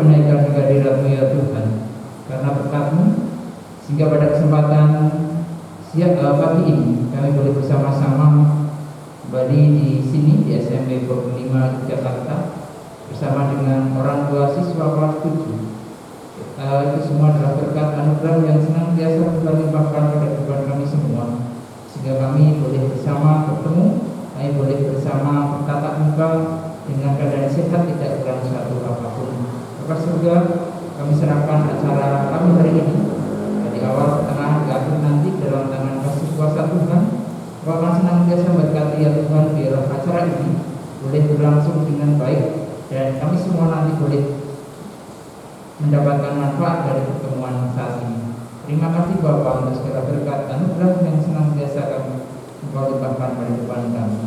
menaikkan kehadirat-Mu ya Tuhan. Karena berkat-Mu, sehingga pada kesempatan pagi ini kami boleh bersama-sama kembali di sini di SMP 45 Jakarta bersama dengan orang tua siswa kelas 7. Itu semua adalah berkat anugerah yang senantiasa Tuhan limpahkan pada kehidupan kami semua, sehingga kami boleh bersama bertemu, kami boleh bersama bertatap muka dengan keadaan sehat, tidak kurang satu apapun. Bapak surga, kami serahkan acara kami hari ini dari awal, tengah, hingga akhir nanti dalam tangan kasih kuasa Tuhan. Kau akan senantiasa memberkati ya Tuhan, biarlah acara ini boleh berlangsung dengan baik dan kami semua nanti boleh mendapatkan manfaat dari pertemuan saat ini. Terima kasih Bapa untuk segala berkat anugerah yang senantiasa Engkau limpahkan pada depan kami.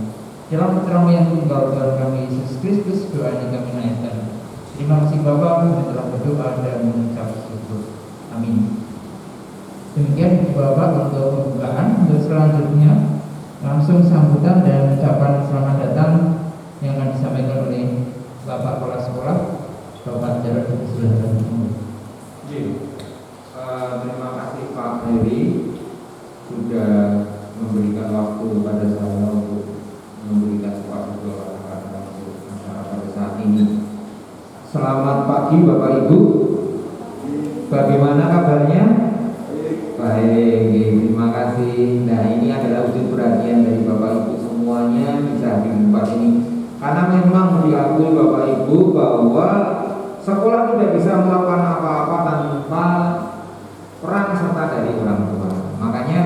Dalam putra-Mu yang tunggal Tuhan kami Yesus Kristus, doa ini kami naikkan. Terima kasih Bapa, kami telah berdoa dan mengucap syukur. Amin. Demikian Bapak untuk pembukaan. Untuk selanjutnya langsung sambutan dan ucapan selamat datang yang akan disampaikan oleh Bapak Kepala Sekolah, Bapak Jarod Silahkan. Terima kasih Pak Heri sudah memberikan waktu pada saya untuk memberikan suatu doa untuk acara pada saat ini. Selamat pagi Bapak Ibu. Bagaimana kabarnya? Baik, terima kasih. Nah, ini adalah wujud perhatian dari Bapak Ibu semuanya bisa di tempat ini. Karena memang diakui Bapak Ibu bahwa sekolah tidak bisa melakukan apa-apa tanpa peran serta dari orang tua. Makanya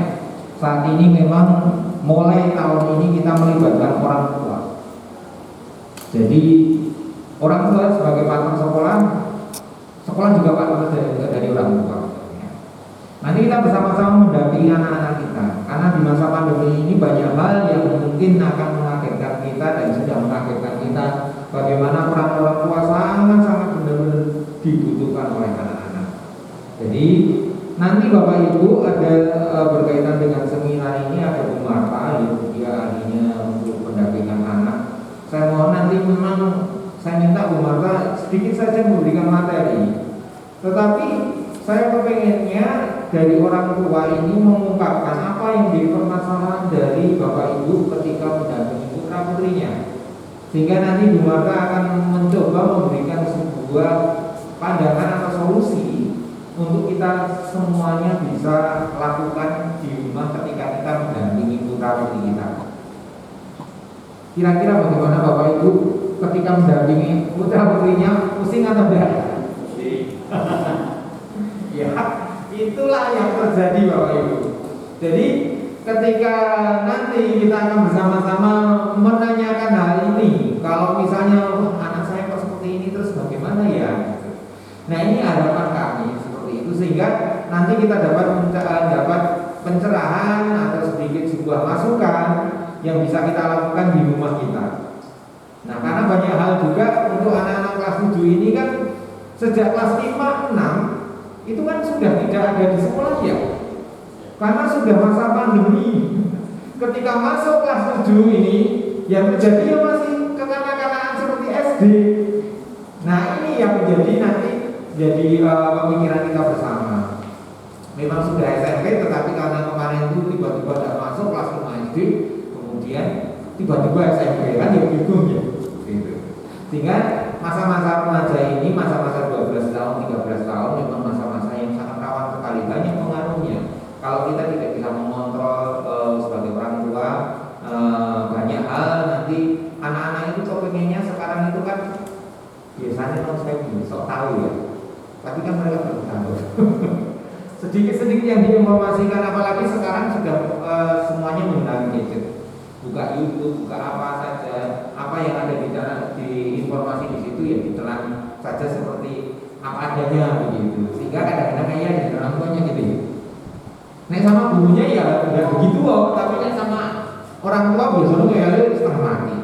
saat ini memang mulai tahun ini kita melibatkan orang tua. Jadi orang tua sebagai partner sekolah, sekolah juga partner dari orang tua. Nanti kita bersama-sama mendampingi anak-anak kita, karena di masa pandemi ini banyak hal yang mungkin akan mengagetkan kita dan sudah mengagetkan kita. Bagaimana peran orang tua sangat-sangat benar-benar dibutuhkan oleh anak-anak. Jadi nanti Bapak Ibu ada berkaitan dengan seminar ini ada Bu Marta, dia ahlinya untuk pendampingan anak. Saya mohon nanti memang saya minta Bu Marta sedikit saja memberikan materi, tetapi saya kepengennya dari orang tua ini mengungkapkan apa yang jadi permasalahan dari Bapak Ibu ketika mendampingi putra putrinya, sehingga nanti Bu Marta akan mencoba memberikan sebuah pandangan atau solusi untuk kita semuanya bisa lakukan di rumah ketika kita mendampingi putra putri kita. Kira-kira bagaimana Bapak Ibu ketika mendampingi putra putrinya, pusing atau tidak? Ya, itulah yang terjadi Bapak Ibu. Jadi ketika nanti kita akan bersama-sama menanyakan hal ini, kalau misalnya anak saya kok seperti ini terus bagaimana ya? Nah, ini harapan kami seperti itu, sehingga nanti kita dapat pencerahan atau sedikit sebuah masukan yang bisa kita lakukan di rumah kita. Nah, karena banyak hal juga untuk anak-anak kelas 7 ini kan sejak kelas 5, 6 itu kan sudah tidak ada di sekolah ya, karena sudah masa pandemi. Ketika masuk kelas 7 ini yang terjadi ya masih kekanak-kanakan seperti SD. Nah, ini yang menjadi nanti jadi pemikiran kita bersama. Memang sudah SMP, tetapi karena kemarin itu tiba-tiba tidak masuk kelas 5 SD, kemudian tiba-tiba SMP, kan ya bingung ya gitu. Sehingga masa-masa remaja ini, masa-masa 12 tahun, 13 tahun memang masa-masa yang sangat rawan sekali, banyak pengaruhnya. Kalau kita tidak bisa mengontrol sebagai orang tua banyak hal, nanti anak-anak itu kepengennya sekarang itu kan biasanya non saya sok tahu ya, tapi kan mereka belum tahu. Sedikit-sedikit yang diinformasikan, apalagi sekarang sudah semuanya menggunakan gadget, buka YouTube, buka apa saja, apa yang ada di informasi di situ ya ditelan saja seperti apa adanya begitu, sehingga kadang-kadang kayak di orang tuanya gitu ya. Nah, sama gurunya ya tidak begitu loh, tapi kan sama orang tua biasanya kayak setengah mati.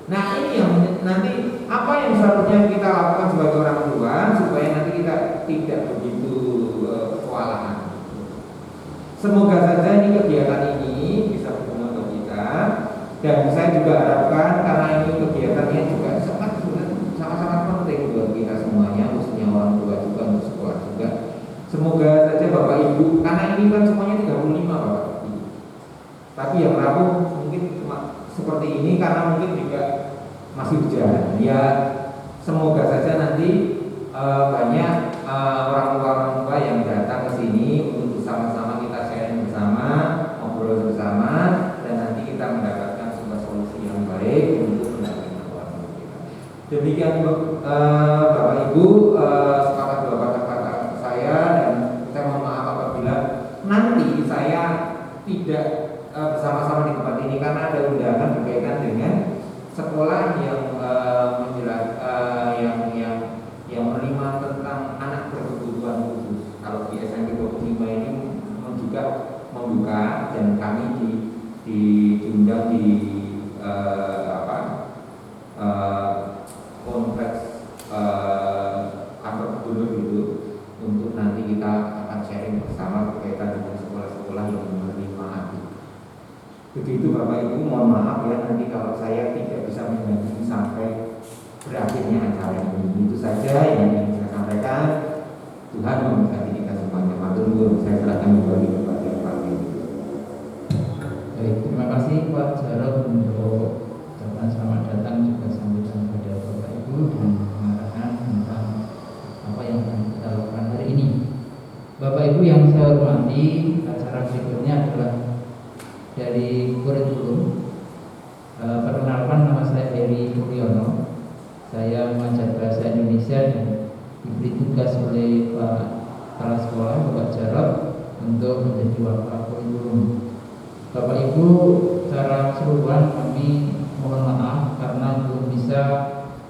Nah, ini yang nanti apa yang seharusnya kita lakukan sebagai orang tua supaya nanti kita tidak begitu kewalahan. Semoga saja ini kegiatan ini bisa berguna untuk kita, dan saya juga harapkan karena ini kegiatannya juga sangat-sangat penting buat kita semuanya, khususnya Semoga saja Bapak Ibu, karena ini kan semuanya 35 Bapak Ibu. Tapi yang rapuh mungkin cuma seperti ini karena mungkin juga masih berjalan. Ya semoga saja nanti banyak orang tua yang datang ke sini untuk bersama-sama kita sharing bersama, ngobrol bersama, dan nanti kita mendapatkan sebuah solusi yang baik untuk mendampingi orang tua kita. Demikian Bapak Ibu, sepakat dua kata-kata saya, dan saya mohon maaf apabila nanti saya tidak bersama-sama di tempat ini karena ada undangan berkaitan dengan sekolah yang yang menerima tentang anak berkebutuhan khusus. Kalau di SMP 25 ini juga membuka, dan kami diundang di kompleks kantor gubernur itu untuk nanti kita akan sharing bersama berkaitan dengan sekolah-sekolah yang menerima adik. Begitu Bapak Ibu, mohon maaf ya nanti kalau saya tidak bisa mendampingi sampai berakhirnya acara ini. Itu saja yang ingin saya sampaikan. Tuhan memberkati kita semuanya. Matur nuwun, saya serahkan kembali kepada Pak Ibu. Baik, terima kasih Pak Jarod untuk ucapan selamat datang juga sambutan kepada Bapak Ibu dan pengarahan tentang apa yang akan kita lakukan hari ini. Bapak Ibu yang saya hormati, acara berikutnya adalah dari kurikulum. Perkenalkan, nama saya Heri Puryono. Saya mengajar bahasa Indonesia dan diberi tugas oleh Pak Kepala Sekolah Bapak Jarod untuk menjadi wakil kurikulum. Bapak Ibu, secara keseluruhan kami mohon maaf karena belum bisa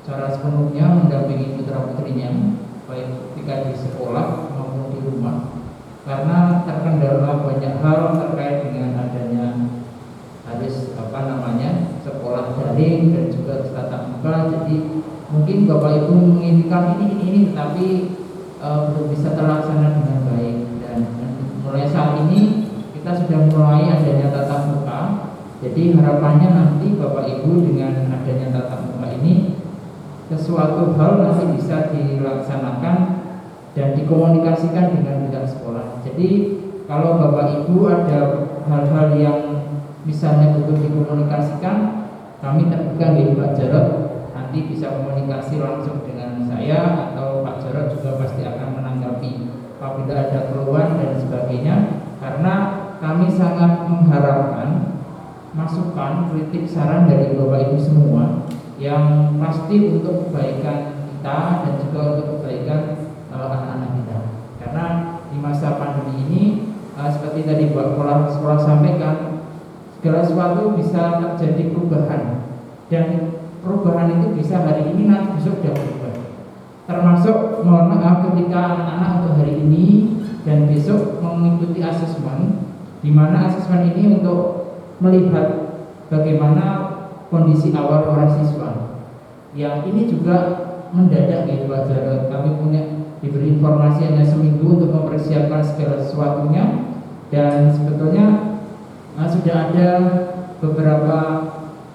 secara sepenuhnya mendampingi putra putrinya baik ketika di sekolah maupun di rumah, karena terkendala banyak hal terkait dengan adanya sekolah daring dan juga tatap muka. Jadi mungkin Bapak Ibu menginginkan ini tetapi belum bisa terlaksana dengan baik, dan mulai saat ini kita sudah mulai adanya tatap muka. Jadi harapannya nanti Bapak Ibu dengan adanya tatap muka ini sesuatu hal nanti bisa dilaksanakan dan dikomunikasikan dengan pihak sekolah. Jadi kalau Bapak Ibu ada hal-hal yang misalnya butuh dikomunikasikan, kami terbuka di Pak Jarod, nanti bisa komunikasi langsung dengan saya atau Pak Jarod juga pasti akan menanggapi apabila ada keluhan dan sebagainya, karena kami sangat mengharapkan masukan, kritik, saran dari Bapak Ibu semua yang pasti untuk kebaikan kita dan juga untuk kebaikan anak-anak kita. Karena di masa pandemi ini seperti tadi Pak Kepala Sekolah sampaikan, segala sesuatu bisa terjadi perubahan, dan perubahan itu bisa hari ini nanti besok sudah berubah. Termasuk mohon maaf ketika anak-anak untuk hari ini dan besok mengikuti asesmen, di mana asesmen ini untuk melihat bagaimana kondisi awal para siswa. Yang ini juga mendadak ya Pak Jarod, kami punya diberi informasi hanya seminggu untuk mempersiapkan segala sesuatunya, dan sebetulnya sudah ada beberapa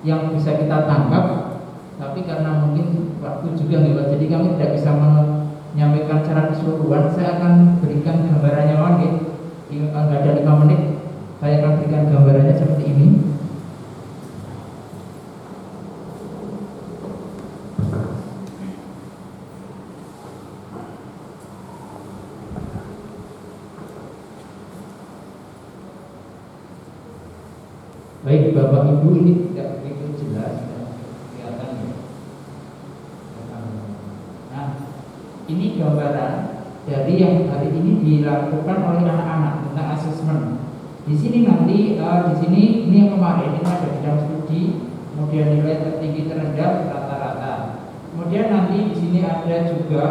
yang bisa kita tangkap, tapi karena mungkin waktu juga nggak, jadi kami tidak bisa menyampaikan secara keseluruhan. Saya akan berikan gambarannya lagi, nggak ada 5 menit, saya akan berikan gambarannya seperti ini. Baik Bapak Ibu, ini tidak begitu jelas kelihatan ya. Nah, ini gambaran dari yang hari ini dilakukan oleh anak-anak tentang asesmen. Di sini nanti di sini ini yang kemarin itu ada bidang studi, kemudian nilai tertinggi terendah rata-rata. Kemudian nanti di sini ada juga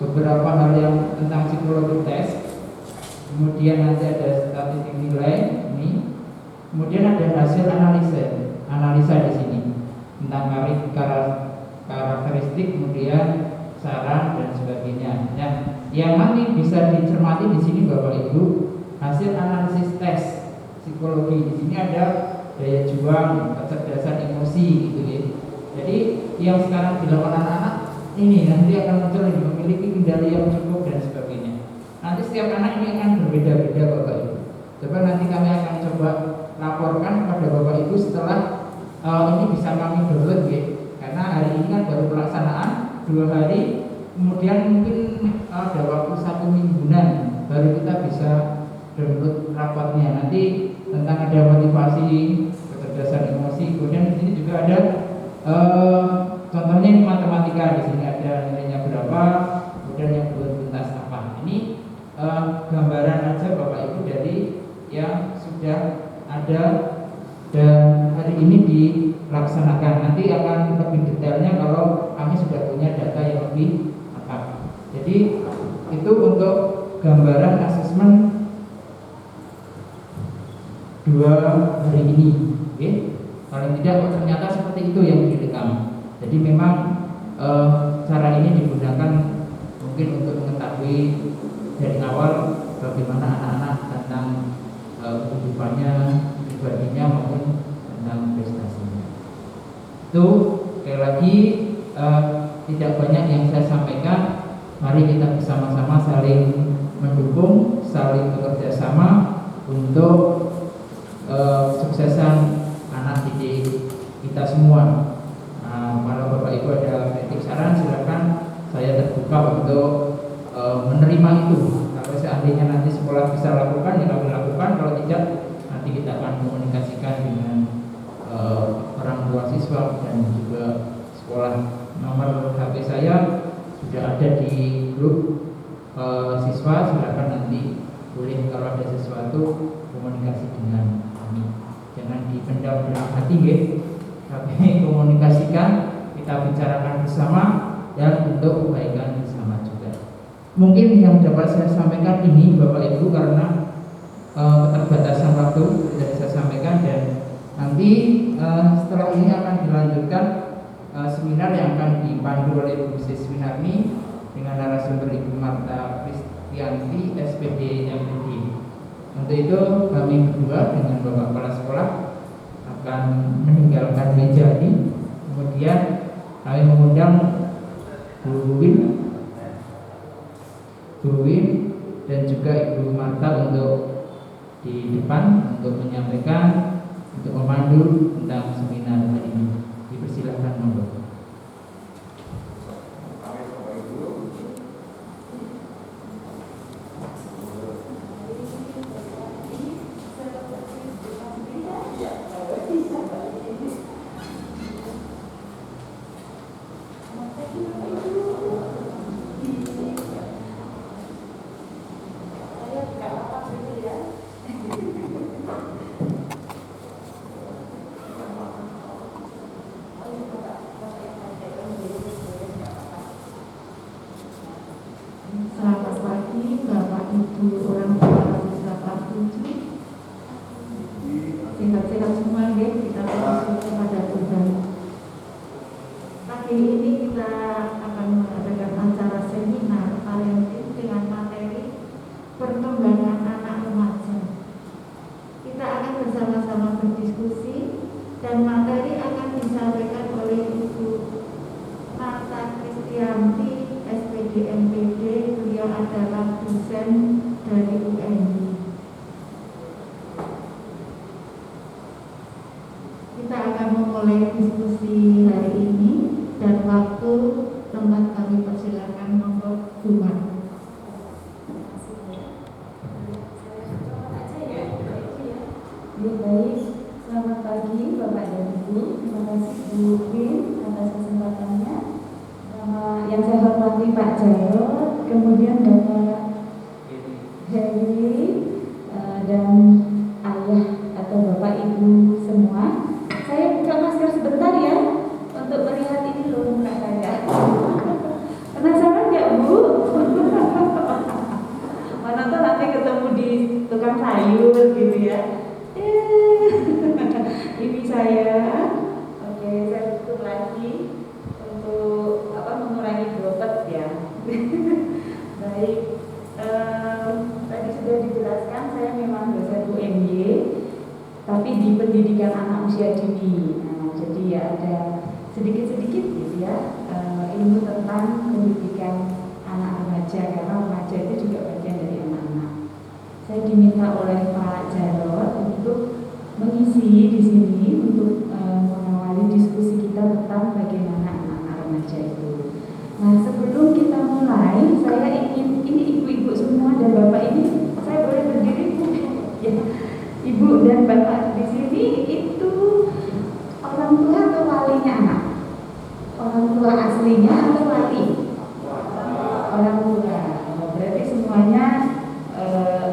beberapa hal yang tentang psikologi tes. Kemudian nanti ada statistik nilai ini. Kemudian ada hasil analisa di sini tentang karakteristik, kemudian saran dan sebagainya. Nah, yang nanti bisa dicermati di sini Bapak Ibu, hasil analisis tes psikologi. Di sini ada daya juang, kecerdasan emosi gitu ya. Jadi yang sekarang dilakukan anak-anak ini nanti akan muncul memiliki kendali yang cukup dan sebagainya. Nanti setiap anak ini akan berbeda-beda Bapak Ibu. Coba nanti kami akan coba laporkan kepada Bapak Ibu setelah ini bisa kami download ya. Karena hari ini kan baru pelaksanaan 2 hari, kemudian mungkin ada waktu 1 mingguan baru kita bisa download rapotnya. Nanti tentang ada motivasi, kecerdasan emosi, kemudian di sini juga ada contohnya ini matematika, di sini ada nilainya berapa, kemudian yang buat tuntas apa. Ini gambaran aja Bapak Ibu dari yang sudah ada dan hari ini dilaksanakan. Nanti akan lebih detailnya kalau kami sudah punya data yang lebih lengkap. Jadi itu untuk gambaran asesmen 2 hari ini. Oke? Paling tidak ternyata seperti itu yang direkam. Jadi memang cara ini digunakan mungkin untuk mengetahui dari awal bagaimana anak-anak tentang kehidupannya, pribadinya maupun tentang prestasinya. Itu sekali lagi tidak banyak yang saya sampaikan. Mari kita bersama-sama saling mendukung, saling bekerja sama untuk suksesan anak didik kita semua. Kalau Bapak Ibu ada kritik saran, silakan, saya terbuka untuk menerima itu. Kalau seandainya nanti sekolah bisa lakukan, ya kami lakukan. Kalau tidak, nanti kita akan komunikasikan dengan orang tua siswa dan juga sekolah. Nomor HP saya sudah ada di grup siswa, silakan nanti boleh kalau ada sesuatu komunikasi dengan kami. Jangan dipendam dalam hati ya. Kami komunikasikan, kita bicarakan bersama dan untuk kebaikan bersama juga. Mungkin yang dapat saya sampaikan ini Bapak Ibu karena keterbatasan waktu sudah saya sampaikan, dan nanti setelah ini akan dilanjutkan seminar yang akan dipandu oleh Bu Sis Winarni dengan narasumber Ibu Marta Kristianti SPD MPD. Untuk itu kami berdua dengan Bapak Kepala Sekolah akan meninggalkan meja ini. Kemudian kami mengundang Bu Win dan juga Ibu Marta untuk di depan untuk menyampaikan, untuk memandu tentang seminar hari ini. Dipersilahkan monggo. Selamat pagi Bapak Ibu orang tua siswa kelas 7. Sehat-sehat semua ya, kita bersyukur kepada Tuhan. Pagi ini kita akan mengadakan acara seminar parenting dengan materi perkembangan anak remaja. Kita akan bersama-sama berdiskusi dan materi akan disampaikan oleh Ibu Marta Kristianti SPD MPD. Beliau adalah dosen dari UNI. Kita akan memulai diskusi hari ini dan waktu tempat kami persilakan monggo Bu Marta. Ya, baik, selamat pagi Bapak dan Ibu. Terima kasih Bu Win atas kesempatannya. Yang saya hormati Pak Jarod, kemudian Bapak Heri dan ayah atau Bapak Ibu semua. Saya buka masker sebentar ya untuk melihat ini loh muka saya. Penasaran nggak Bu? Mana tuh nanti ketemu di tukang sayur gitu ya. Ini saya. Oke, saya tutup lagi untuk mengurangi droplet ya. Baik, tadi sudah dijelaskan saya memang dosen UNY, tapi di pendidikan anak usia dini. Nah, jadi ya ada sedikit-sedikit gitu ya ilmu tentang pendidikan anak remaja, karena remaja itu juga bagian dari orang tua. Berarti semuanya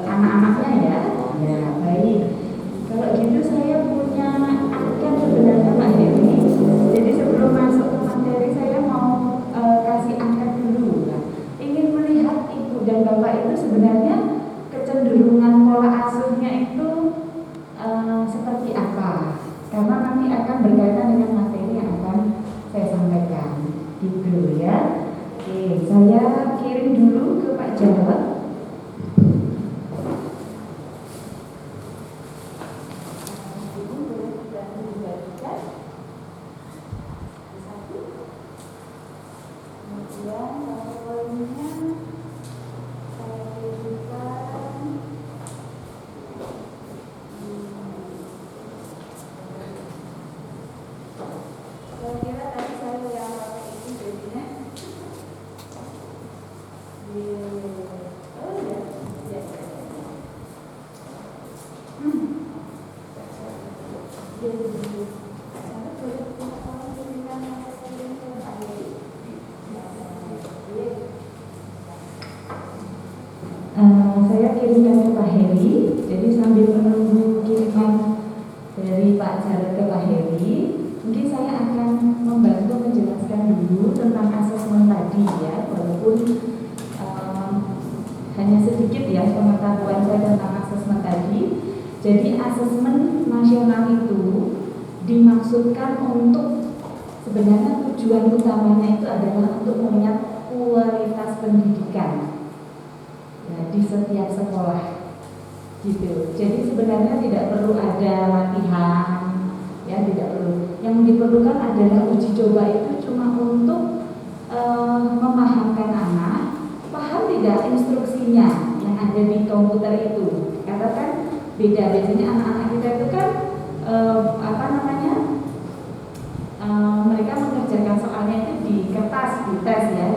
anak-anaknya ya. Ya, baik. Kalau gitu saya punya angka sebenarnya Pak Dewi. Jadi sebelum masuk ke materi saya mau kasih angka dulu. Nah, ingin melihat ibu dan bapak itu sebenarnya kecenderungan pola asuhnya itu seperti apa? Karena nanti akan berkaitan dengan materi yang akan saya sampaikan. Gitu ya. Oke, saya kirim dulu ke Pak Jarod. Saya kirimkan ke Pak Heri. Jadi sambil menunggu kiriman dari Pak Jarod ke Pak Heri, mungkin saya akan membantu menjelaskan dulu tentang asesmen tadi ya, walaupun hanya sedikit ya pengetahuan saya tentang asesmen tadi. Jadi asesmen nasional itu dimaksudkan untuk, sebenarnya tujuan utamanya itu adalah untuk melihat kualitas pendidikan ya, di setiap sekolah gitu. Jadi sebenarnya tidak perlu ada latihan ya, tidak perlu. Yang diperlukan adalah uji coba itu cuma untuk memahamkan anak, paham tidak instruksinya yang ada di komputer itu. Karena kan beda, biasanya anak-anak kita itu kan mereka mengerjakan soalnya itu di kertas, di tes ya,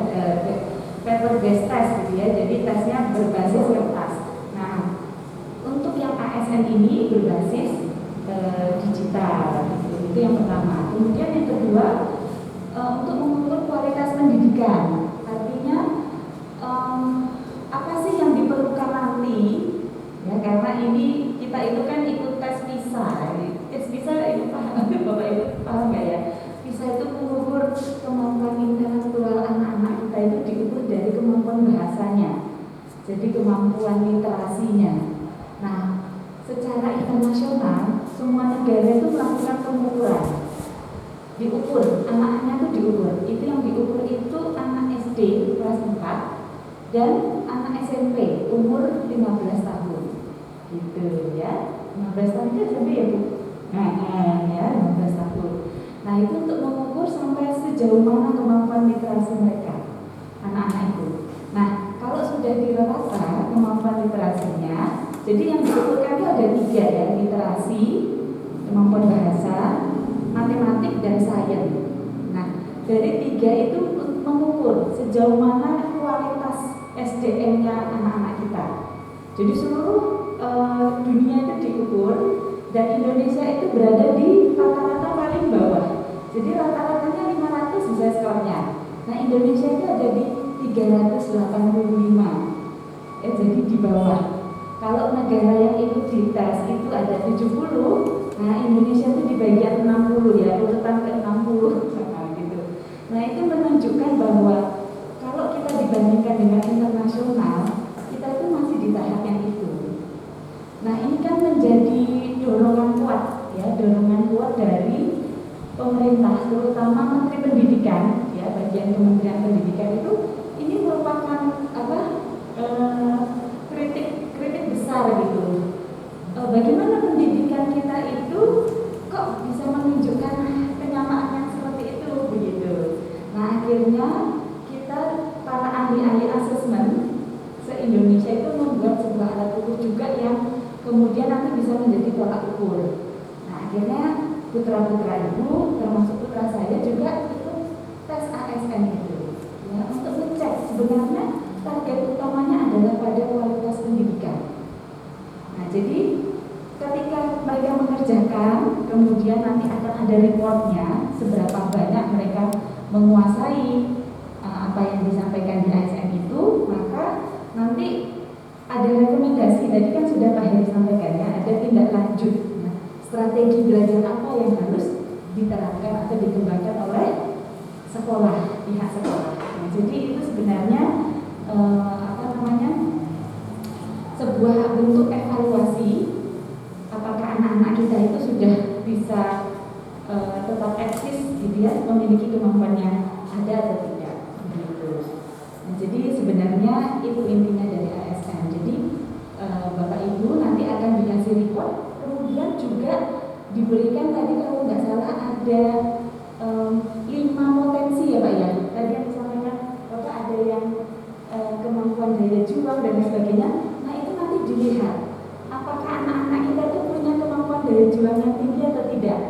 paper based test gitu ya. Jadi tesnya berbasis kertas. Nah, untuk yang ASN ini berbasis digital, itu yang pertama. Kemudian yang kedua, untuk mengukur kualitas pendidikan, artinya apa sih yang diperlukan nanti? Ya, karena ini kita itu kan ikut tes PISA. Tes PISA ini paham, Bapak Ibu paham nggak ya? PISA itu mengukur kemampuan intelektual anak-anak kita itu diukur dari kemampuan bahasanya, jadi kemampuan literasinya. Nah, secara internasional semua negara itu melakukan pengukuran, diukur anak-anaknya itu diukur. Itu yang diukur itu anak SD kelas 4 dan anak SMP umur 15 tahun, gitu ya. 15 tahun itu SMP ya Bu? Ya 15 tahun. Nah, itu untuk mengukur sampai sejauh mana kemampuan literasi mereka, anak-anak itu. Nah, kalau sudah dirata kemampuan literasinya, jadi yang diukurkan itu ada 3 ya, literasi, kemampuan bahasa, matematik, dan sains. Nah, dari 3 itu mengukur sejauh mana kualitas SDM-nya anak-anak kita. Jadi seluruh dunia itu diukur, dan Indonesia itu berada di rata-rata paling bawah. Jadi rata-ratanya 500 bisa skornya. Nah, Indonesia itu ada di 385. Jadi di bawah. Kalau negara yang ikut di tes itu ada 70, nah Indonesia itu di bagian 60 ya, urutan ke 60 gitu. Nah, itu menunjukkan bahwa kalau kita dibandingkan dengan internasional, kita itu masih di tahap yang itu. Nah, ini kan menjadi dorongan kuat ya, dorongan kuat dari pemerintah, terutama Menteri Pendidikan ya, bagian Kementerian Pendidikan itu, ini merupakan kritik besar gitu. Bagaimana pendidikan kita itu kok bisa menunjukkan kenyamaan yang seperti itu begitu. Nah, akhirnya kita para ahli-ahli asesmen se-Indonesia itu membuat sebuah alat ukur juga yang kemudian nanti bisa menjadi tolak ukur. Nah, akhirnya putra-putra ibu, termasuk putra saya juga itu tes ASN itu ya, untuk ngecek sebenarnya target utamanya adalah pada kualitas pendidikan. Nah, jadi ketika mereka mengerjakan, kemudian nanti akan ada reportnya seberapa banyak mereka menguasai apa yang disampaikan di ASN itu. tindak lanjut. Nah, strategi belajar apa yang harus diterapkan atau dikembangkan oleh sekolah, pihak sekolah. Nah, jadi itu sebenarnya sebuah bentuk evaluasi apakah anak-anak kita itu sudah bisa tetap eksis gitu ya, memiliki kemampuan yang ada atau tidak gitu. Nah, jadi sebenarnya itu intinya dari ASN. Jadi Bapak Ibu nanti akan dikasih report, kemudian juga diberikan tadi kalau nggak salah ada 5 potensi ya Pak ya. Tadi yang disampaikan Bapak ada yang kemampuan daya juang dan sebagainya. Nah itu nanti dilihat apakah anak-anak kita itu punya kemampuan daya juang yang tinggi atau tidak,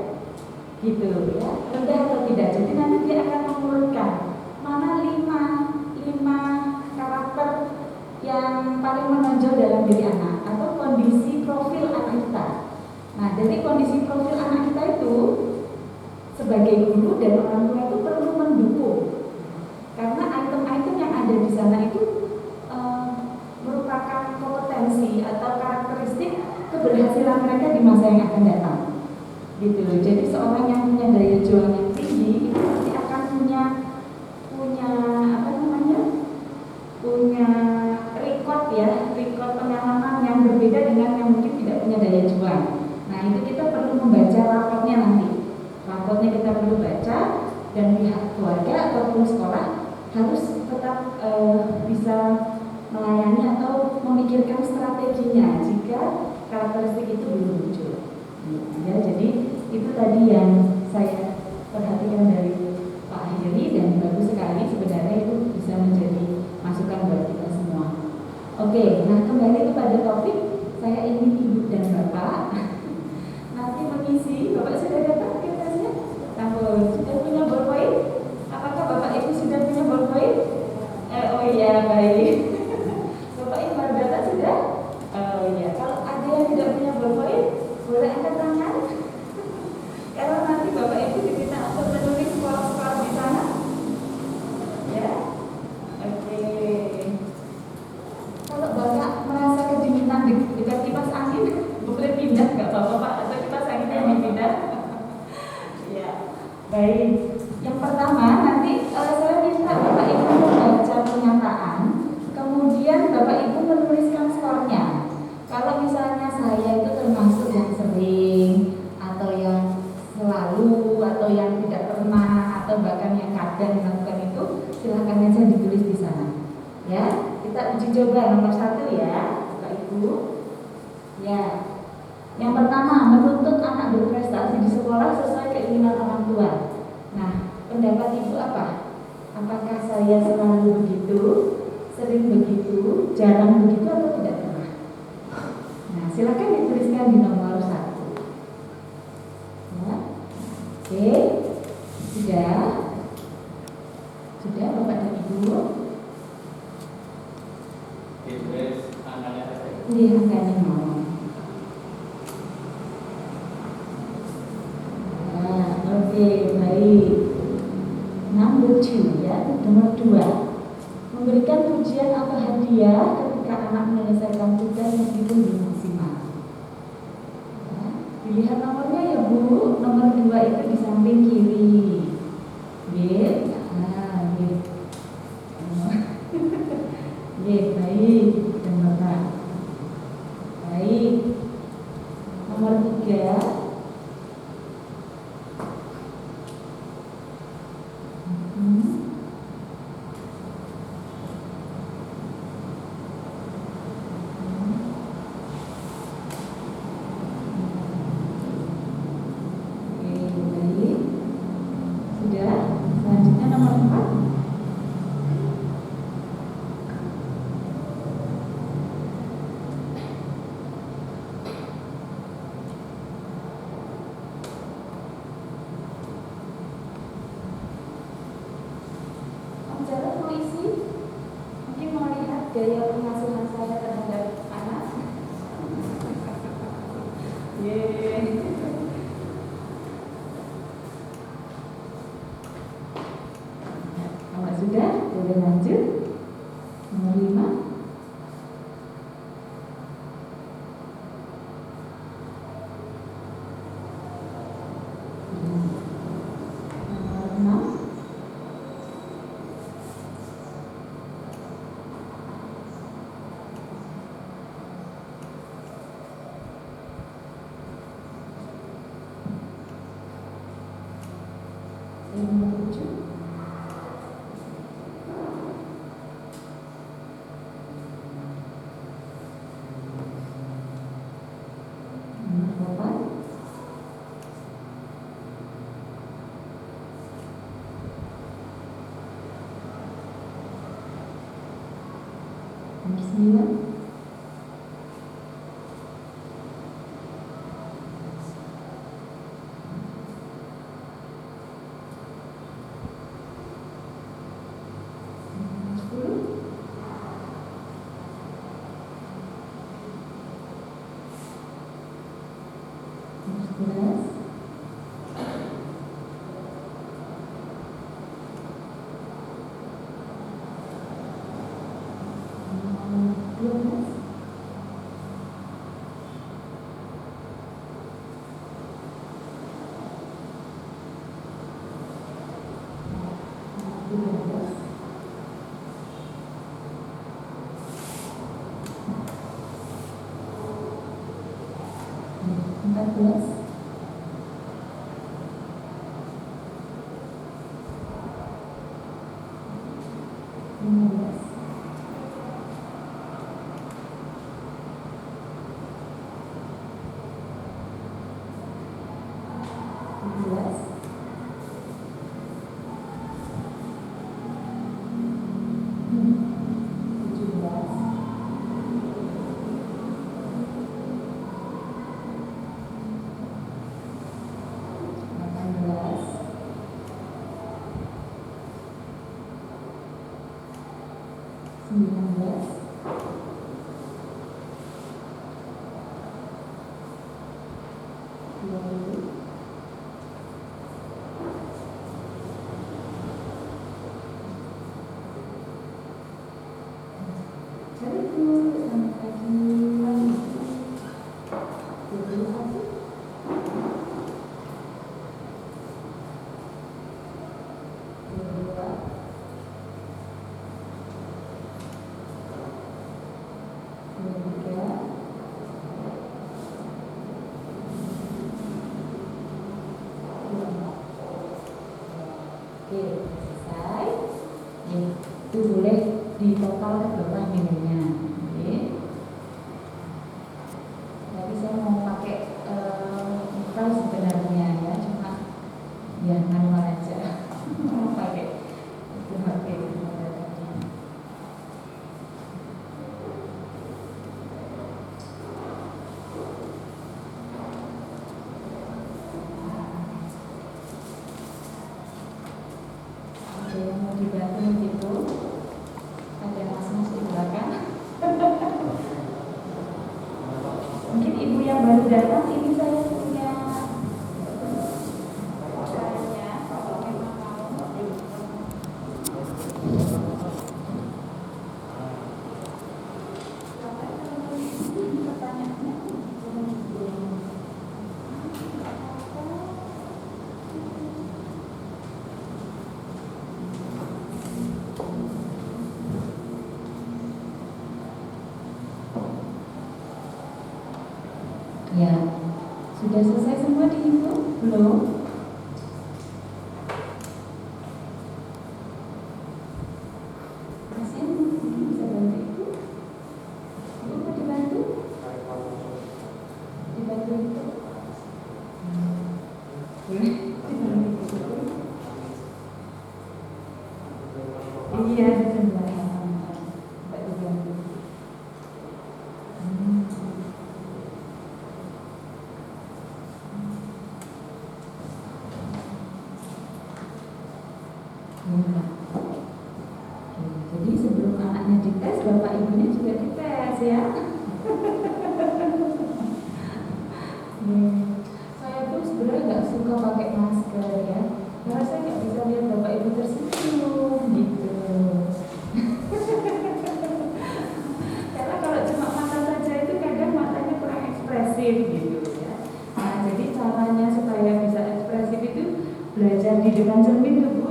gitu ya, rendah atau tidak. Jadi nanti dia akan mengurutkan mana 5 karakter yang paling menonjol dalam diri anak atau kondisi profil anak kita. Nah dari kondisi profil anak kita itu sebagai guru dan orang tua itu perlu mendukung, karena item-item yang ada di sana itu merupakan kompetensi atau karakteristik keberhasilan mereka di masa yang akan datang, gitu. Jadi seorang yang punya daya juang yang tinggi itu pasti akan punya record ya, record pengalaman yang berbeda dengan yang mungkin tidak punya daya juang. Nah itu kita perlu membaca raportnya nanti. Rapotnya kita perlu baca dan pihak keluarga ataupun sekolah harus tetap bisa melayani atau memikirkan strateginya jika karakteristik itu belum muncul. Ya, jadi itu tadi yang saya perhatikan dari Pak Heri dan bagus sekali, sebenarnya itu bisa menjadi masukan buat kita semua. Oke, nah kembali kepada topik, saya ingin Ibu dan Bapak nanti mengisi. Bapak sudah dapat kertasnya? Sudah punya ballpoint? Apakah Bapak Ibu sudah punya ballpoint? Oh iya, baik. Bapak Ibu data sudah? Oh iya, kalau ada yang tidak punya ballpoint, boleh angkat tangan. Kalau nanti Bapak Ibu diminta untuk menulis skor-skor di sana, ya. Oke. Kalau Bapak merasa kedinginan dekat kipas angin, boleh pindah, nggak apa-apa Pak, atau kipas anginnya yang pindah. Ya, baik. Yang pertama nanti saya minta Bapak Ibu membaca pernyataan, kemudian Bapak Ibu menuliskan skornya. Kalau misalnya saya itu termasuk yang sering, atau yang selalu, atau yang tidak pernah, atau bahkan yang kadang melakukan itu, silahkan aja ditulis di sana. Ya, kita uji coba nomor 1 ya, Bapak Ibu. Ya, yang pertama, menuntut anak berprestasi di sekolah sesuai keinginan orang tua. Nah, pendapat Ibu apa? Apakah saya selalu begitu, sering begitu, jarang begitu, atau tidak pernah? Nah, silakan dituliskan di nomor 1. Ya. Oke, sudah Bapak dan Ibu. Ditulis angkanya saja. Ini angkanya mau. Nah, oke, baik. Nomor 2 ya, nomor 2. Memberikan pujian atau hadiah ketika anak menyelesaikan tugas meskipun belum maksimal. Ya, pilihan nomornya ya Bu, nomor 2 itu di samping kiri. Oke, nah, oke. Oke, baik, dan Bapak. Baik. Nomor 3. Gaya pengasuhan saya terhadap anak. Kalau sudah, boleh lanjut. Nomor 5. Nomor 9. Itu boleh di total ke bawah minumnya. Oke. Tapi saya mau pakai mural sebenarnya ya, cuma biar manual aja. Mau pakai itu HP tadi. Ada yang mau dibantu gitu? Ada mas-mas di belakang. Mungkin ibu yang baru datang ini saya punya caranya kalau memang mau. Ya, sudah selesai semua dihitung? Belum? Masih bisa bantu ibu? Ibu mau dibantu? Dibantu itu? Boleh? Iya, sebenarnya. Tidak dibantu. Jadi sebelum anaknya dites, bapak ibunya juga dites ya. Saya tuh sebenarnya nggak suka pakai masker ya, karena saya nggak bisa lihat bapak ibu tersenyum gitu. Karena kalau cuma mata saja itu kadang matanya kurang ekspresif gitu ya. Nah jadi caranya supaya bisa ekspresif itu belajar di depan cermin tuh Bu.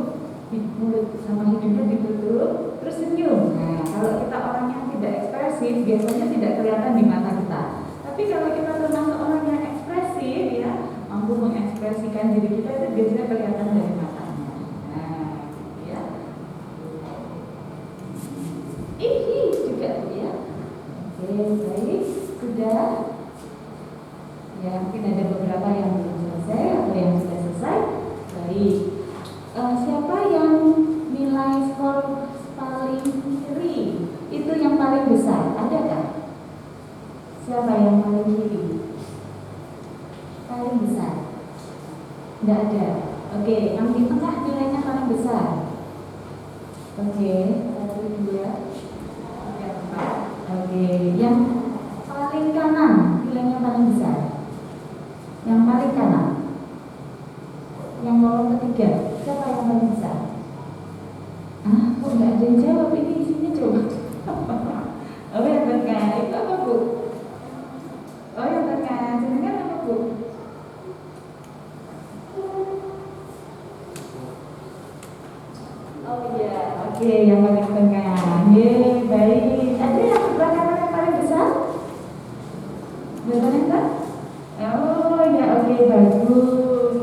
Mulut sama hidungnya ditutup terus senyum. Nah, kalau kita orang yang tidak ekspresif biasanya tidak kelihatan di mata kita. Tapi kalau kita termasuk orang yang ekspresif ya, mampu mengekspresikan diri kita itu biasanya kelihatan dari matanya. Nah, gitu ya. Ini juga ya. Oke, baik, sudah. Ya, mungkin ada beberapa yang belum selesai atau yang sudah selesai. Baik. Siapa yang nilai skor paling sering? Itu yang paling besar. besar, adakah? Siapa yang paling kiri? Paling besar? Tidak ada. Oke, yang di tengah nilainya paling besar. Oke, 1, 2, 3, 4. Oke, yang paling kanan nilainya paling besar. Yang paling kanan. Yang nomor ketiga, siapa yang paling besar? Kok nggak ada yang jawab ini isinya coba. Oh yang tengah itu apa Bu? Oh yang tengah, jenengan apa Bu? Oh iya, oke yang paling tengah. Baik. Ada yang sebelah kanan yang paling besar? Betul kan? Oh ya oke bagus.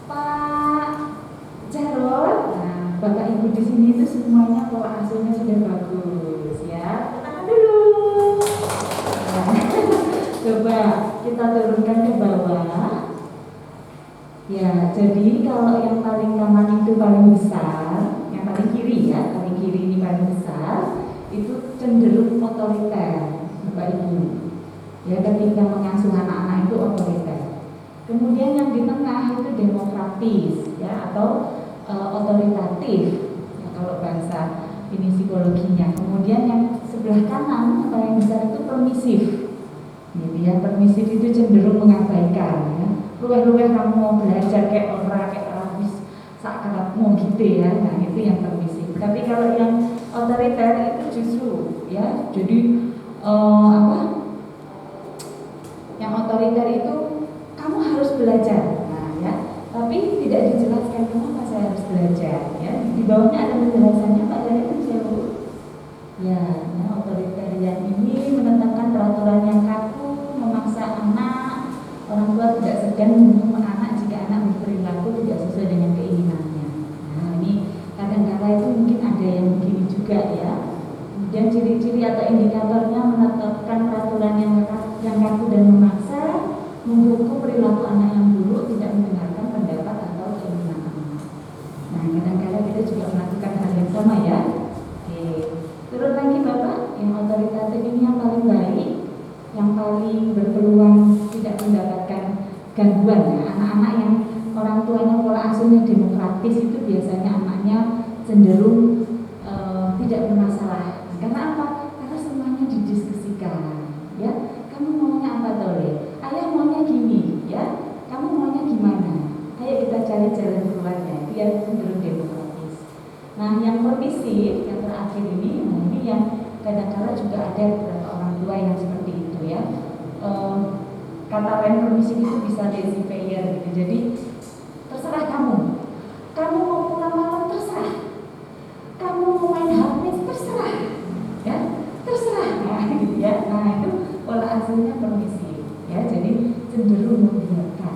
Pak Jarod, Bapak Ibu di sini itu semuanya pola asuhnya sudah bagus ya. Tangan dulu. Coba kita turunkan ke bawah. Ya, jadi kalau yang paling kanan itu paling besar, yang paling kiri ya, paling kiri ini paling besar, itu cenderung otoriter, Bapak Ibu. Ya, ketika mengasuh anak-anak itu otoriter. Kemudian yang di tengah itu demokratis, ya, atau otoritatif, ya, kalau bahasa ini psikologinya. Kemudian yang sebelah kanan atau yang besar itu permisif, gitu ya. Permisif itu cenderung mengabaikan, ya. Luweh-luweh kamu mau belajar kayak orang kayak habis sakarapmu gitu ya. Nah itu yang permisif. Tapi kalau yang otoriter itu justru, ya, jadi yang otoriter itu kamu harus belajar, nah ya. Tapi tidak dijelaskan kenapa saya harus belajar, ya. Di bawahnya ada penjelasannya Pak dari Bu. Ya, nah otoritarian ini menetapkan peraturan yang kaku, memaksa anak. Orang tua tidak segan menghukum anak jika anak berperilaku tidak sesuai dengan keinginannya. Nah ini kadang-kadang itu mungkin ada yang begini juga ya. Kemudian ciri-ciri atau indikatornya menetapkan peraturan yang kaku dan memaksa, menghukum perilaku anak yang buruk, tidak mendengarkan pendapat atau keinginan anak. Nah kadang-kadang kita juga melakukan hal yang sama ya. Oke, turun lagi Bapak, yang otoritatif ini yang paling baik, yang paling berpeluang tidak mendapatkan gangguan ya. Anak-anak yang orang tuanya pola asuhnya demokratis itu biasanya anaknya cenderung tidak bermasalah. Karena apa? Karena semuanya didiskusikan. Ya, kamu maunya apa Tole? Ayah maunya gini, ya. Kamu maunya gimana? Ayo kita cari jalan keluarnya. Biar cenderung demokratis. Nah, yang permisif yang terakhir ini, nah ini yang kadang-kadang juga ada beberapa orang tua yang seperti itu ya. Kata lain permisif itu bisa laissez-faire gitu. Jadi terserah kamu. Kamu mau pulang malam terserah. Kamu mau main HP terserah. Ya, terserah ya gitu ya. Nah, itu pola asuhnya permisif ya. Jadi cenderung membiarkan.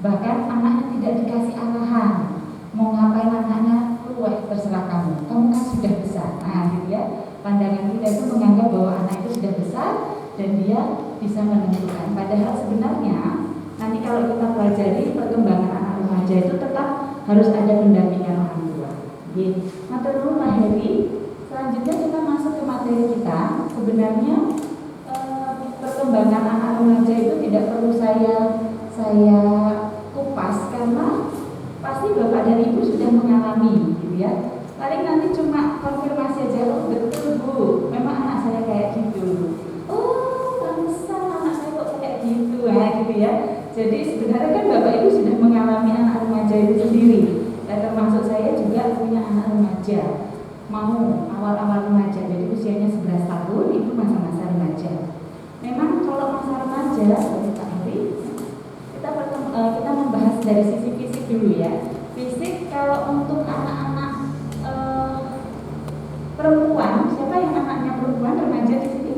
Bahkan anaknya tidak dikasih arahan. Mau ngapain anaknya, terserah kamu. Kamu kan sudah besar. Nah, gitu ya. Pandangan kita itu menganggap bahwa anak itu sudah besar dan dia bisa menentukan. Padahal sebenarnya nanti kalau kita pelajari perkembangan anak remaja itu tetap harus ada pendampingan orang tua. Jadi, matur nuwun Pak Heri. Selanjutnya kita masuk ke materi kita. Sebenarnya perkembangan anak remaja itu tidak perlu saya kupas karena pasti Bapak dan Ibu sudah mengalami, gitu ya. Paling nanti cuma konfirmasi aja, oh betul Bu, memang anak saya kayak gitu. Oh, pantesan anak saya kok kayak gitu, gitu ya. Jadi sebenarnya kan Bapak Ibu sudah mengalami anak remaja itu sendiri. Dan termasuk saya juga punya anak remaja. Mau awal-awal remaja, jadi usianya 11 tahun itu masa-masa remaja. Memang kalau masa remaja, Pak Heri, kita membahas dari sisi fisik dulu ya. Fisik kalau untuk anak-anak perempuan, siapa yang anaknya perempuan remaja di sini?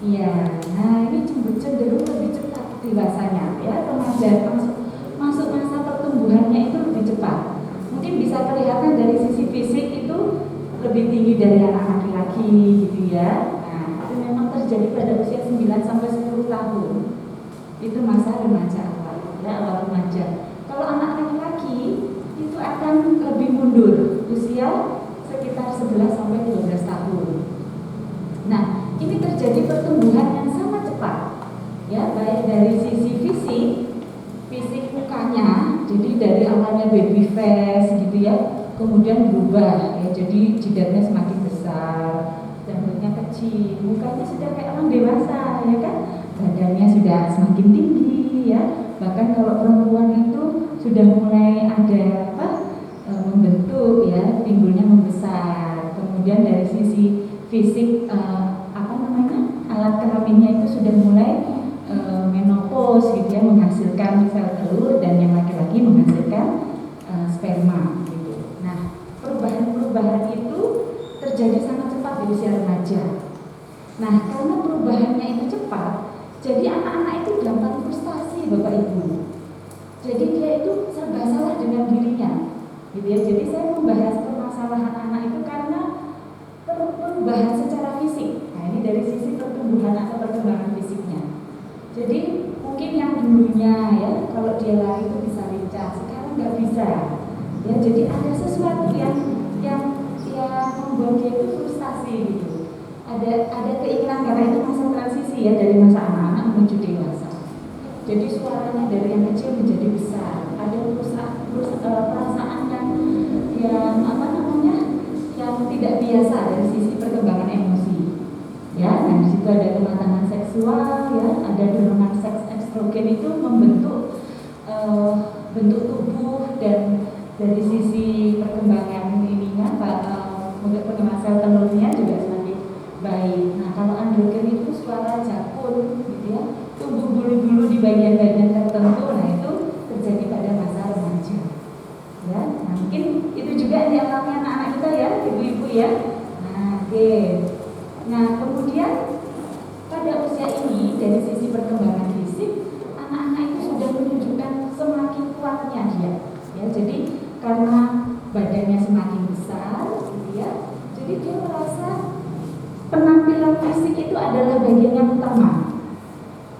Iya, nah ini cenderung lebih cepat dewasanya ya, remaja masuk masa pertumbuhannya itu lebih cepat. Mungkin bisa kelihatan dari sisi fisik itu lebih tinggi dari anak laki-laki gitu ya. Nah, itu memang terjadi pada usia 9 sampai 10 tahun. Itu masa remaja awal, ya, awal remaja. Kalau anak laki-laki itu akan lebih mundur usia sekitar 11 sampai 12 tahun. Nah, terjadi pertumbuhan yang sangat cepat, ya, baik dari sisi fisik mukanya, jadi dari awalnya baby face gitu ya, kemudian berubah, ya, jadi jidatnya semakin besar, rambutnya kecil, mukanya sudah kayak orang dewasa, ya kan, badannya sudah semakin tinggi, ya, bahkan kalau perempuan itu sudah mulai ada membentuk, ya, pinggulnya membesar, kemudian dari sisi fisik alat kelaminnya itu sudah mulai menopause gitu ya, menghasilkan sel telur, dan yang laki-laki menghasilkan sperma gitu. Nah, perubahan itu terjadi sangat cepat di usia remaja. Nah, karena perubahannya itu cepat, jadi anak-anak itu gampang frustasi, Bapak Ibu. Jadi dia itu serba salah dengan dirinya, gitu ya. Jadi saya membahas permasalahan anak itu karena perubahan secara fisik. Nah, ini dari sisi pertumbuhan atau perkembangan fisiknya. Jadi mungkin yang dulunya, ya, kalau dia lari itu bisa lincah, sekarang nggak bisa. Ya, jadi ada sesuatu yang membuat dia itu frustasi gitu. Ada keinginan, karena itu masa transisi, ya, dari masa anak-anak menuju dewasa. Jadi suaranya dari yang kecil menjadi besar. Ada perasaan yang tidak biasa dari sisi perkembangan emosi. Ya, dan di situ ada kematangan seksual, ya, ada dorongan seks estrogen itu membentuk bentuk tubuh, dan dari sisi perkembangan perkembangan sel telurnya juga semakin baik. Nah, kalau androgen itu suara jakun, gitu ya, tumbuh bulu-bulu di bagian-bagian tertentu. Nah, itu terjadi pada masa remaja. Ya, nah, mungkin itu juga yang dialami anak-anak kita, ya, ibu-ibu, ya. Nah, oke. Nah, kemudian pada usia ini dari sisi perkembangan fisik, anak-anak itu sudah menunjukkan semakin kuatnya dia. Ya, jadi karena badannya semakin besar, gitu ya. Jadi dia merasa penampilan fisik itu adalah bagian yang utama,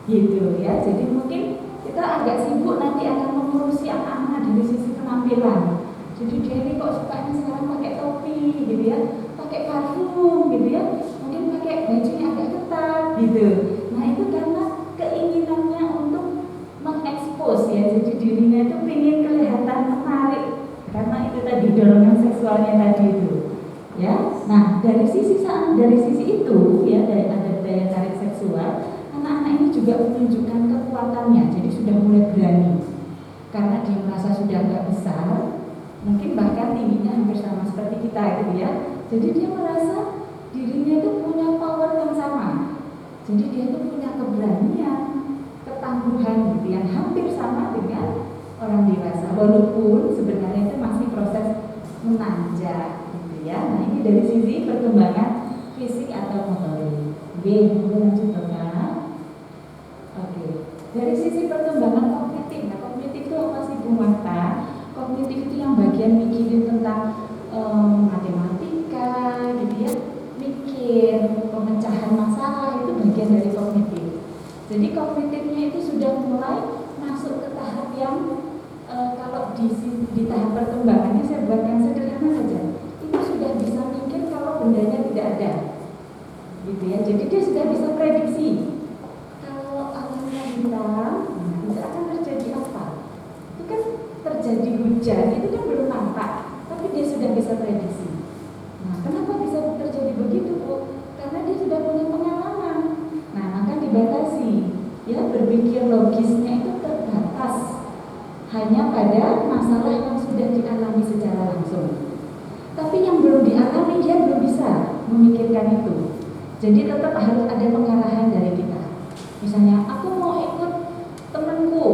gitu ya. Jadi mungkin kita agak sibuk nanti akan mengurusi anak-anak dari sisi penampilan. Jadi dia ini kok sukanya sekarang pakai topi, gitu ya, pakai parfum, gitu ya, mungkin pakai bajunya agak ketat, gitu. Nah, itu karena keinginannya untuk mengekspos, ya, jadi dirinya itu ingin kelihatan menarik, karena itu tadi dorongan seksualnya tadi itu, ya. Nah, dari sisi itu, ya, dari ada daya tarik seksual, anak-anak ini juga menunjukkan kekuatannya, jadi sudah mulai berani, karena dia merasa sudah agak besar, mungkin bahkan tingginya hampir sama seperti kita, gitu ya. Jadi dia merasa dirinya itu punya power yang sama, jadi dia itu punya keberanian, ketangguhan, gitu, yang hampir sama dengan orang dewasa, walaupun sebenarnya itu masih proses menanjak, gitu ya. Nah, ini dari sisi perkembangan fisik atau motorik. Kemudian lanjut, Bapak. Oke. Dari sisi perkembangan kognitif, nah, kognitif itu apa sih, Bu Marta? Kognitif itu yang bagian mikirin tentang matematika, gitu ya, mikir pemecahan masalah, itu bagian dari kognitif. Jadi kognitifnya itu sudah mulai masuk ke tahap yang kalau di tahap perkembangannya, saya buat yang sederhana saja, itu sudah bisa mikir kalau bendanya tidak ada, gitu ya. Jadi dia sudah bisa prediksi kalau awannya hitam, itu akan terjadi apa. Itu kan terjadi hujan, itu kan belum nampak, tapi dia sudah bisa prediksi. Nah, kenapa bisa terjadi begitu, Bu? Karena dia sudah punya pengalaman. Nah, maka dibatasi, ya, berpikir logisnya itu terbatas hanya pada masalah yang sudah dialami secara langsung. Tapi yang belum dialami dia belum bisa memikirkan itu. Jadi tetap harus ada pengarahan dari kita. Misalnya, aku mau ikut temanku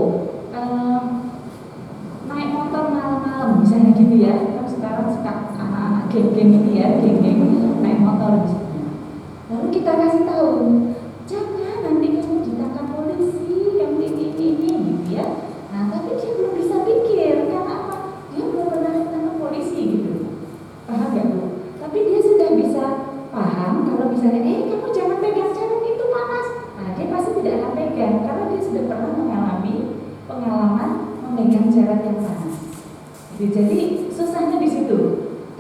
naik motor malam-malam, misalnya gitu ya. Kan sekarang suka anak-anak geng-geng ini, ya, geng-geng naik motor misalnya. Lalu kita kasih tahu, jangan nanti kamu ditangkap polisi, kamu ini, gitu ya. Nah, tapi dia belum bisa pikir, karena apa? Dia belum pernah ditangkap polisi, gitu. Paham gak, Bu? Tapi dia sudah bisa paham kalau misalnya, kamu jangan pegang jarum itu panas. Nah, dia pasti tidak akan pegang, karena dia sudah pernah mengalami pengalaman memegang jarum yang panas. Jadi susahnya di situ.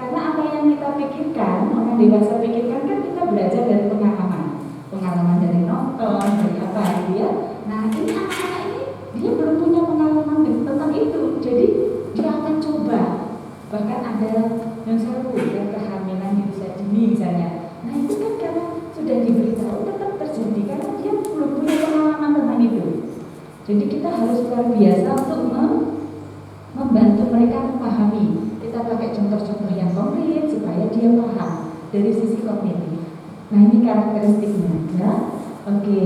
Karena apa yang kita pikirkan, orang dewasa pikirkan kan kita belajar dari pengalaman sudah diberitahu tetap terjadi karena dia belum punya pengalaman tentang itu. Jadi kita harus luar biasa untuk membantu mereka memahami. Kita pakai contoh-contoh yang konkret supaya dia paham dari sisi kognitif. Nah ini karakteristiknya ya. Oke.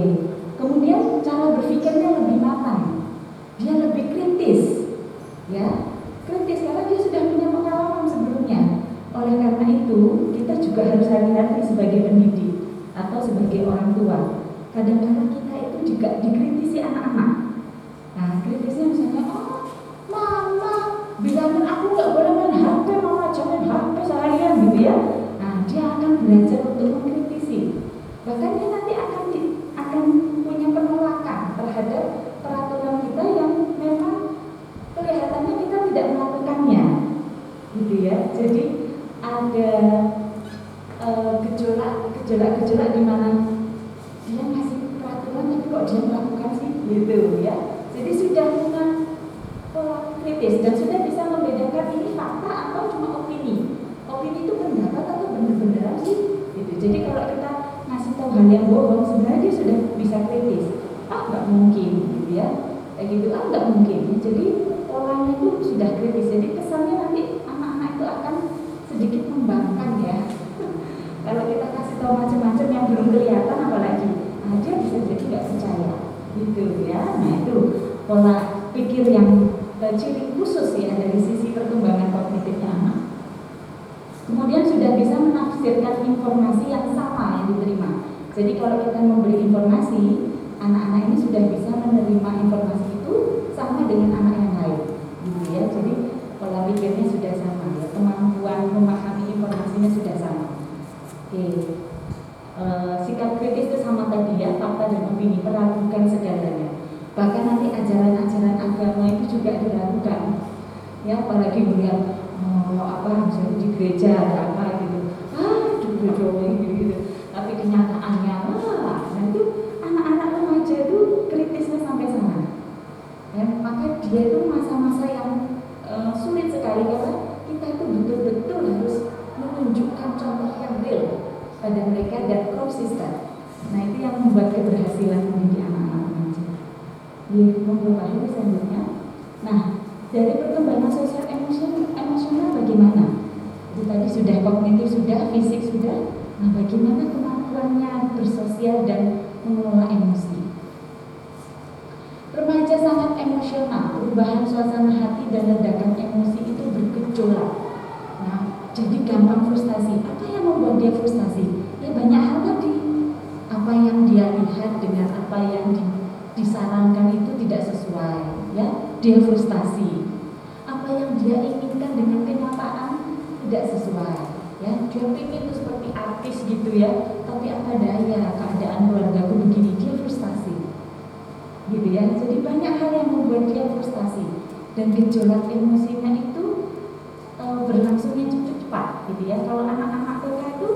Kemudian cara berpikirnya lebih matang. Dia lebih kritis. Ya. Kritis karena dia sudah punya pengalaman sebelumnya. Oleh karena itu, kita juga harus hati-hati sebagai pendidik atau sebagai orang tua. Kadang-kadang kita itu juga dikritisi anak-anak. Nah, kritisnya misalnya, oh, mama bilangin aku nggak boleh main HP, mama jangan HP seharian gitu ya. Nah, dia akan belajar untuk mengkritisi. Bahkan dia nanti akan punya penolakan terhadap peraturan kita yang memang kelihatannya kita tidak melakukannya, gitu ya. Jadi ada gejolak di mana dia ngasih peraturan tapi kok dia melakukan sih, gitu ya. Jadi sudah punya pola kritis dan sudah bisa membedakan ini fakta atau cuma opini. Opini itu pendapat atau benar-benar sih, gitu. Jadi kalau kita ngasih tahu hal yang bohong, sebenarnya dia sudah bisa kritis. Ah nggak mungkin, gitu ya. Kayak gitu, ah nggak mungkin. Jadi polanya itu sudah kritis. Jadi kesannya nanti anak-anak itu akan sedikit membangkang ya. Kalau kita kasih tahu macam-macam yang belum kelihatan apalagi, nah dia bisa jadi nggak percaya, gitu ya. Nah itu pola pikir yang ciri khusus ya dari sisi perkembangan kognitifnya anak. Kemudian sudah bisa menafsirkan informasi yang sama yang diterima. Jadi kalau kita memberi informasi, anak-anak ini sudah bisa menerima informasi itu sama dengan anak yang lain, gitu ya. Jadi pola pikirnya sudah sama ya, kemampuan memahami informasinya sudah sama. Oke. Sikap kritis itu sama tadi ya, fakta dan opini, meragukan segalanya. Bahkan nanti ajaran-ajaran agama itu juga diragukan. Ya, apalagi melihat misalnya di gereja ada apa gitu. Gitu. Tapi kenyataannya nah itu anak-anak remaja itu kritisnya sampai sana. Ya, maka dia itu masa-masa yang sulit sekali karena kita itu betul-betul harus menunjukkan contoh yang real pada mereka dan konsisten. Nah itu yang membuat keberhasilan mendidik anak-anak remaja. Di beberapa hari selanjutnya. Nah dari perkembangan sosial emosional bagaimana? Itu tadi sudah kognitif sudah, fisik sudah. Nah bagaimana kemampuannya bersosial dan mengelola emosi? Remaja sangat emosional, perubahan suasana hati dan ledakan emosi itu bergejolak. Nah, jadi gampang frustasi. Apa yang membuat dia frustasi? Ya banyak hal tadi. Apa yang dia lihat dengan apa yang disarankan itu tidak sesuai, ya. Dia frustasi. Apa yang dia inginkan dengan kenyataan tidak sesuai, ya. Dia ingin itu seperti artis gitu ya, tapi apa daya keadaan keluargaku begini, dia frustasi. Gitu ya. Jadi banyak hal yang membuat dia frustasi dan gejolak emosinya itu berlangsungnya cepat gitu ya. Kalau anak-anak TK itu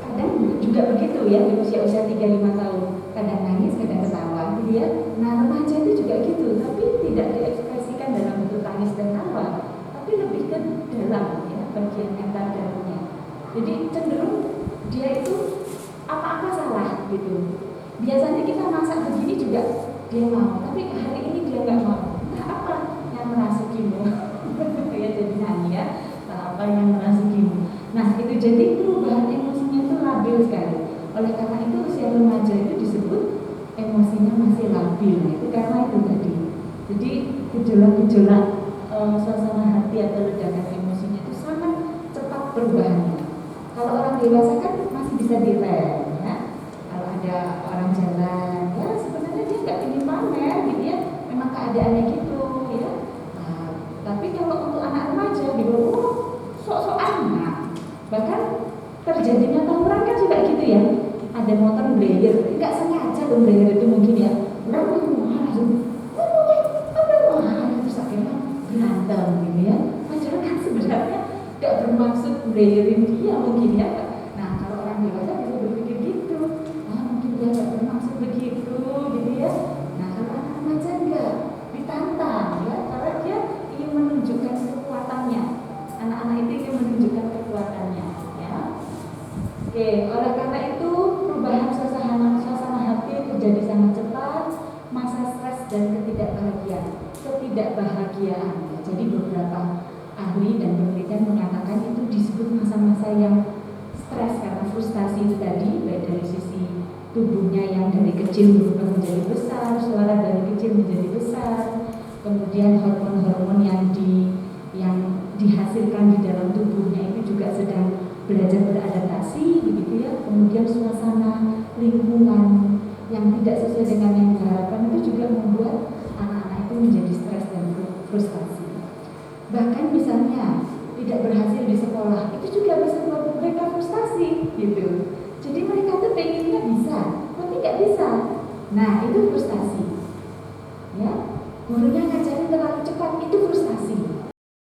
kadang juga begitu ya, di usia-usia 3-5 tahun, kadang nangis, kadang ketawa gitu ya. Nah, remaja itu juga gitu, tapi tidak diekspresikan dalam bentuk tangis dan tawa, tapi lebih ke dalam ya, bagian mental dalamnya. Jadi cenderung dia itu apa-apa salah gitu. Biasanya kita masak begini juga dia mau, tapi hari ini dia nggak mau. Nah, apa yang merasukimu? Ya jadi nyanyi ya. Apa yang merasukimu? Nah itu jadi perubahan emosinya itu labil sekali. Oleh karena itu usia remaja itu disebut emosinya masih labil. Nah, itu karena itu tadi. Jadi gejolak-gejolak suasana hati atau ledakan emosinya itu sangat cepat perubahannya. Kalau orang dewasa kan masih bisa direm ya. Kalau ada orang jalan ya sebenarnya dia nggak ingin pamer gitu ya, memang keadaannya gitu ya. Nah, tapi kalau untuk anak remaja di bawah sok-sokan, nah, bahkan terjadinya tawuran kan juga gitu ya. Ada motor blayer, nggak sengaja loh blayer itu mungkin ya. Terus akhirnya berantem gitu ya. Padahal kan sebenarnya nggak bermaksud blayerin dia mungkin ya. Nah kalau orang dewasa bisa berpikir gitu, mungkin dia nggak bermaksud begitu gitu ya. Nah kalau anak remaja enggak, ditantang ya, karena dia ingin menunjukkan kekuatannya. Anak-anak itu ingin menunjukkan kekuatannya ya. Oke, oleh karena itu perubahan ketidakbahagiaan. Jadi beberapa ahli dan penelitian mengatakan itu disebut masa-masa yang stres karena frustasi itu tadi, baik dari sisi tubuhnya yang dari kecil berubah menjadi besar, suara dari kecil menjadi besar, kemudian hormon-hormon yang dihasilkan di dalam tubuhnya itu juga sedang belajar beradaptasi, begitu ya. Kemudian suasana lingkungan yang tidak sesuai dengan yang diharapkan itu juga membuat anak-anak itu menjadi stres dan frustasi. Bahkan misalnya tidak berhasil di sekolah, itu juga bisa membuat mereka frustasi, gitu. Jadi mereka tuh pengennya bisa, tapi nggak bisa. Nah, itu frustasi.